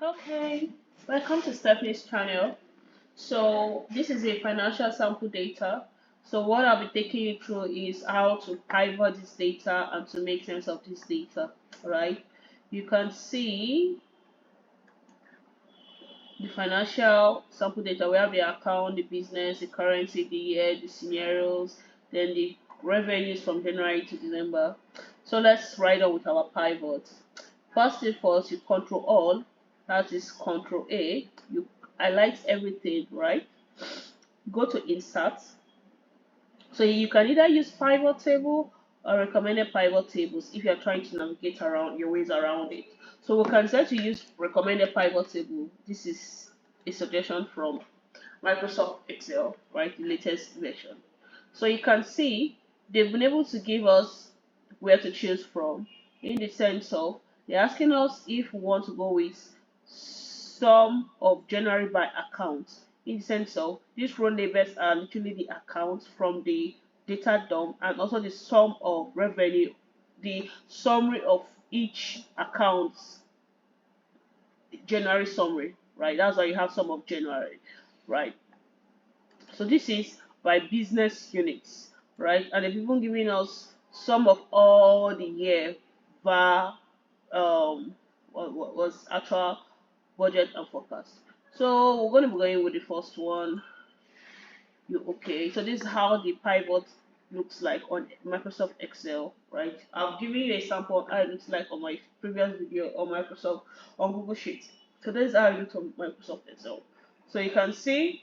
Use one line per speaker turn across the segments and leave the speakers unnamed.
Okay, welcome to Stephanie's channel. So this is a financial sample data. So what I'll be taking you through is how to pivot this data and to make sense of this data, right? You can see the financial sample data. We have the account, the business, the currency, the year, the scenarios, then the revenues from January to December. So let's write on with our pivot. First thing first, you control all, that is control A. You highlight everything, right? Go to insert. So you can either use pivot table or recommended pivot tables if you're trying to navigate around your ways around it. So we can try to use recommended pivot table. This is a suggestion from Microsoft Excel, right? The latest version. So you can see they've been able to give us where to choose from in the sense of they're asking us if we want to go with sum of January by account. In the sense of these row labels are literally the accounts from the data dump and also the sum of revenue, the summary of each account's January summary, right? That's why you have sum of January, right? So this is by business units, right? And they've even given us sum of all the year var what was actual budget and forecast. So we're going to be going with the first one. Okay, so this is how the pivot looks like on Microsoft Excel, right? I've given you a sample of how it looks like on my previous video on Microsoft on Google Sheets. So this is how it looks on Microsoft Excel. So you can see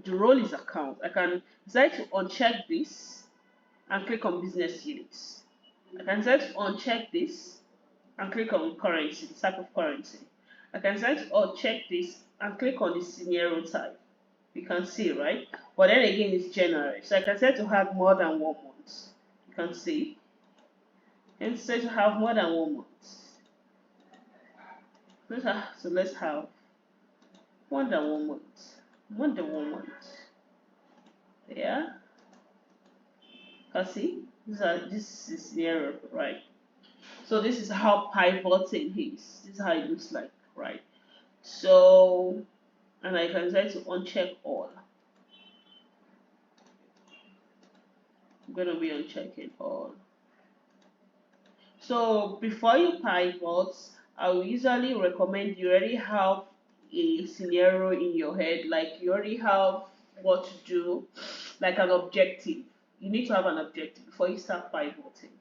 the role is account. I can decide to uncheck this and click on business units. I can decide to uncheck this and click on currency, the type of currency. I can decide to uncheck this and click on the scenario type. You can see, right? But then again, it's January. So I can set to have more than 1 month. You can see. And set to have more than 1 month. So let's have more than 1 month. More than 1 month. Yeah. Can see? This is scenario, right? So this is how pivoting is. This is how it looks like, right? So, and I can try to uncheck all. I'm going to be unchecking all. So before you pivot, I will usually recommend you already have a scenario in your head, like you already have what to do, like an objective. You need to have an objective before you start pivoting.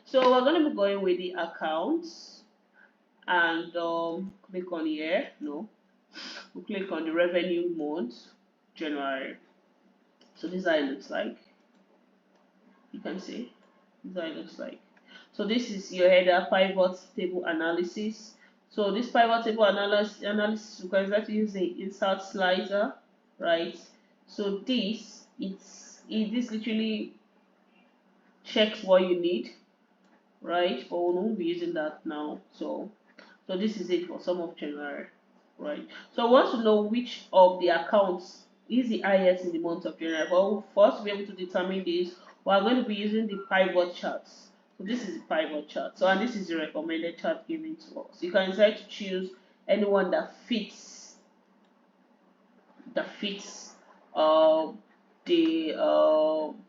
So we're going to be going with the accounts and click on here. No, we'll click on the revenue month, January. So this is how it looks like. You can see this is how it looks like. So this is your header pivot table analysis. So this pivot table analysis you can start to use the insert slicer, right? So this this literally checks what you need, right? But we won't be using that now. So this is it for sum of January, right? So I want to know which of the accounts is the highest in the month of January. But for us to be able to determine this, we are going to be using the pivot charts. So this is the pivot chart. So and this is the recommended chart given to us. You can decide to choose anyone that fits the pivot table,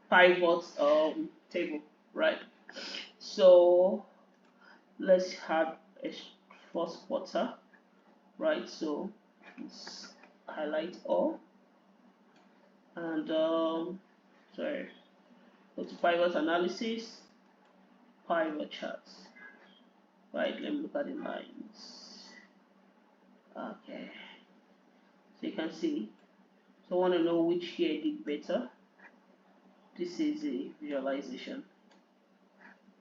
right? So let's have a first quarter, right? So let's highlight all and sorry, go to pivot analysis, pivot charts, right? Let me look at the lines. Okay, so you can see. So I want to know which year did better. This is a visualization.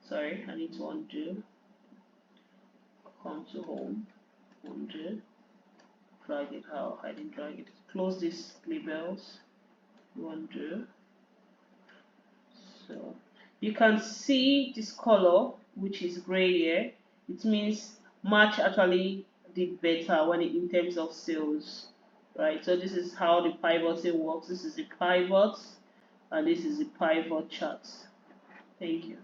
Sorry, I need to undo. Come to home, undo, drag it out. I didn't drag it. Close these labels. Undo. So you can see this color, which is gray here. It means March actually did better when in terms of sales, right? So this is how the pivoting works. This is the pivot, and this is the pivot chart. Thank you.